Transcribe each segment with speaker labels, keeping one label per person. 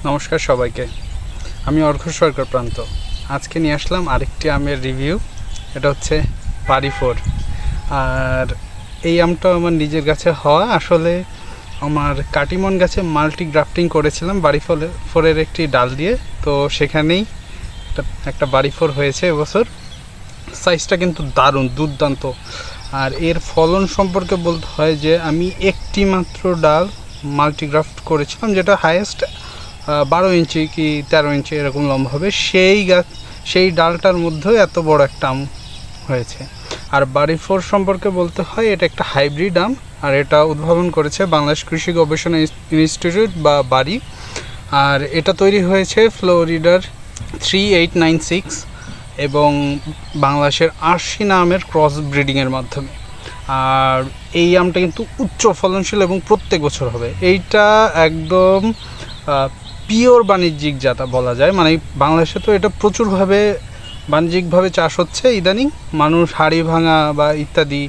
Speaker 1: নমস্কার সবাইকে। আমি অর্ঘ সরকার প্রান্ত। আজকে নিয়ে আসলাম আরেকটি আমের রিভিউ। এটা হচ্ছে বাড়ি ফোর। আর এই আমটা আমার নিজের গাছে হওয়া। আসলে আমার কাটিমন গাছে মাল্টি গ্রাফটিং করেছিলাম বাড়ি ফোরের একটি ডাল দিয়ে। তো সেখানেই একটা বাড়ি ফোর হয়েছে এবছর। সাইজটা কিন্তু দারুণ, দুর্দান্ত। আর এর ফলন সম্পর্কে বলতে হয় যে আমি একটি মাত্র ডাল মাল্টিগ্রাফট করেছিলাম, যেটা হাইয়েস্ট 12 ইঞ্চি কি 13 ইঞ্চি এরকম লম্বা হবে। সেই ডালটার মধ্যেও এত বড় একটা আম হয়েছে। আর বাড়ি ফোর সম্পর্কে বলতে হয় এটা একটা হাইব্রিড আম। আর এটা উদ্ভাবন করেছে বাংলাদেশ কৃষি গবেষণা ইনস্টিটিউট বা বাড়ি। আর এটা তৈরি হয়েছে ফ্লোরিডার 3896 এবং বাংলাদেশের আরশি নামের ক্রস ব্রিডিংয়ের মাধ্যমে। আর এই আমটা কিন্তু উচ্চ ফলনশীল এবং প্রত্যেক বছর হবে। এইটা একদম পিওর বাণিজ্যিক জাতা বলা যায়। মানে বাংলাদেশে তো এটা প্রচুরভাবে বাণিজ্যিকভাবে চাষ হচ্ছে ইদানিং। মানুষ হাড়ি ভাঙা বা ইত্যাদি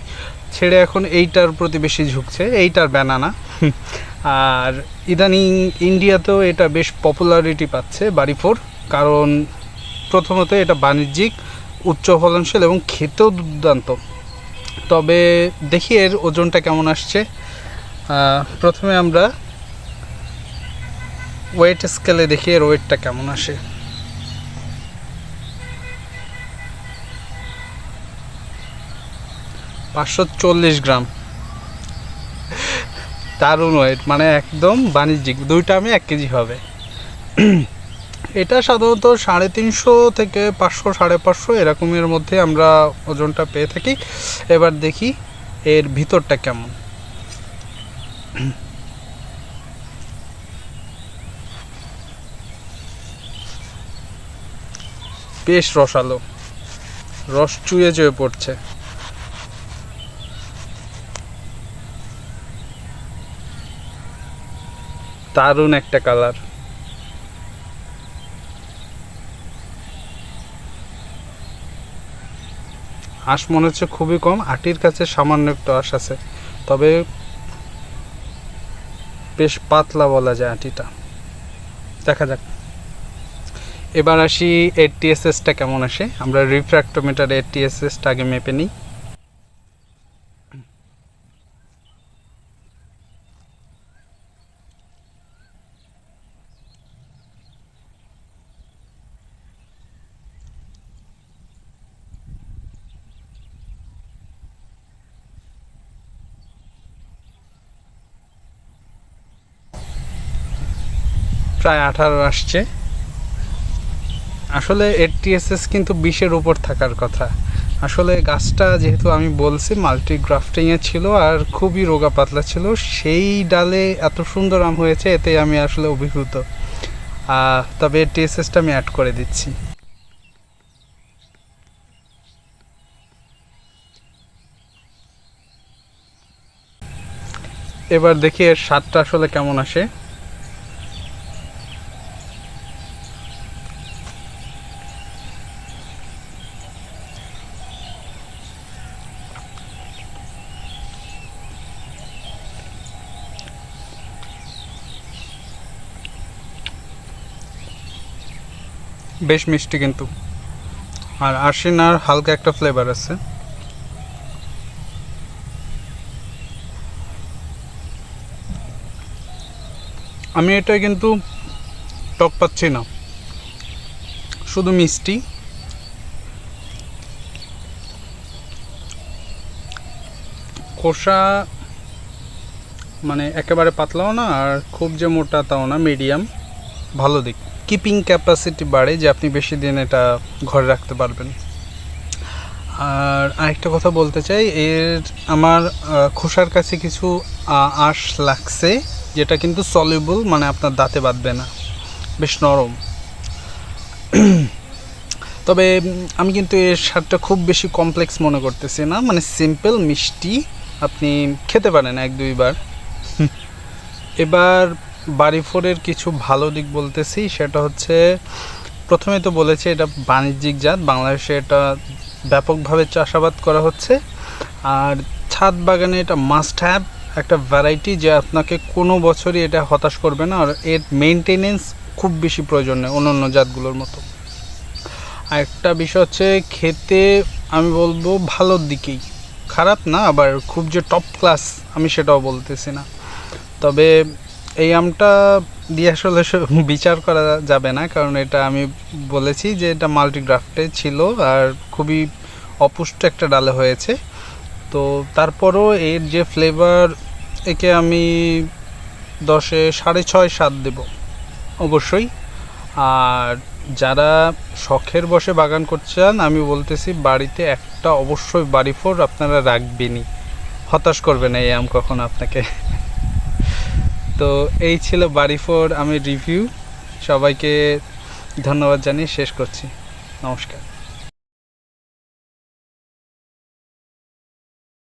Speaker 1: ছেড়ে এখন এইটার প্রতি বেশি ঝুঁকছে, এইটার ব্যানানা। আর ইদানিং ইন্ডিয়াতেও এটা বেশ পপুলারিটি পাচ্ছে বাড়ি ফোর, কারণ প্রথমত এটা বাণিজ্যিক, উচ্চ ফলনশীল এবং খেতেও দুর্দান্ত। তবে দেখি এর ওজনটা কেমন আসছে। প্রথমে আমরা ওয়েট স্কেলে দেখি এর ওয়েটটা কেমন আসে। 540 গ্রাম। দারুণ ওয়েট, মানে একদম বাণিজ্যিক। দুইটা আমি 1 কেজি হবে। এটা সাধারণত 350 থেকে 500, 550 এরকমের মধ্যে আমরা ওজনটা পেয়ে থাকি। এবার দেখি এর ভিতরটা কেমন। বেশ রসালো, রস চুয়ে চুয়ে পড়ছে। দারুণ একটা কালার। আঁশ মনে হচ্ছে খুবই কম, আটির কাছে সামান্য একটু আঁশ আছে, তবে বেশ পাতলা বলা যায় আটিটা। দেখা যাক। এবার আসি এর টিএসএসটা কেমন আসে। আমরা রিফ্র্যাক্টোমিটারে এর টিএসএসটা আগে মেপে নিই। প্রায় 18 আসছে। আসলে এর টিএসএস কিন্তু 20-এর উপর থাকার কথা। আসলে গাছটা যেহেতু আমি বলছি মাল্টি গ্রাফটিংয়ে ছিল আর খুবই রোগা পাতলা ছিল, সেই ডালে এত সুন্দর আম হয়েছে, এতে আমি আসলে অভিভূত। তবে এর টিএসএসটা আমি অ্যাড করে দিচ্ছি। এবার দেখি এর স্বাদটা আসলে কেমন আসে। বেশ মিষ্টি কিন্তু, আর আরশিনার হালকা একটা ফ্লেভার আছে। আমি এটা কিন্তু টক পাচ্ছি না, শুধু মিষ্টি। খোসা মানে একেবারে পাতলাও না, আর খুব যে মোটা তাও না, মিডিয়াম। ভালো দিক, কিপিং ক্যাপাসিটি বাড়ে, যে আপনি বেশি দিন এটা ঘরে রাখতে পারবেন। আর আরেকটা কথা বলতে চাই, আমার খোসার কাছে কিছু আঁশ লাগছে, যেটা কিন্তু সলিউবল, মানে আপনার দাঁতে বাঁধবে না, বেশ নরম। তবে আমি কিন্তু এর স্বাদটা খুব বেশি কমপ্লেক্স মনে করতেছি না, মানে সিম্পল মিষ্টি, আপনি খেতে পারেন 1-2 বার। এবার বাড়ি ফোরের কিছু ভালো দিক বলতেছি। সেটা হচ্ছে, প্রথমে তো বলেছি এটা বাণিজ্যিক জাত, বাংলাদেশে এটা ব্যাপকভাবে চাষাবাদ করা হচ্ছে। আর ছাদ বাগানে এটা মাস্ট হ্যাভ একটা ভ্যারাইটি, যে আপনাকে কোনো বছরই এটা হতাশ করবে না। আর এর মেনটেনেন্স খুব বেশি প্রয়োজন নেই অন্য জাতগুলোর মতো। আর একটা বিষয় হচ্ছে খেতে আমি বলবো ভালোর দিকেই, খারাপ না, আবার খুব যে টপ ক্লাস আমি সেটাও বলতেছি না। তবে এই আমটা দিয়ে আসলে বিচার করা যাবে না, কারণ এটা আমি বলেছি যে এটা মাল্টিগ্রাফটে ছিল আর খুবই অপুষ্ট একটা ডালে হয়েছে। তো তারপরও এর যে ফ্লেভার, একে আমি 10-এ 6.5-7 দেব অবশ্যই। আর যারা শখের বসে বাগান করতে চান, আমি বলতেছি বাড়িতে একটা অবশ্যই বাড়ি ফোর আপনারা রাখবেনই, হতাশ করবে না এই আম কখনো আপনাকে। তো এই ছিল বাড়ি ফোর আমের রিভিউ। সবাইকে ধন্যবাদ জানিয়ে শেষ করছি। নমস্কার।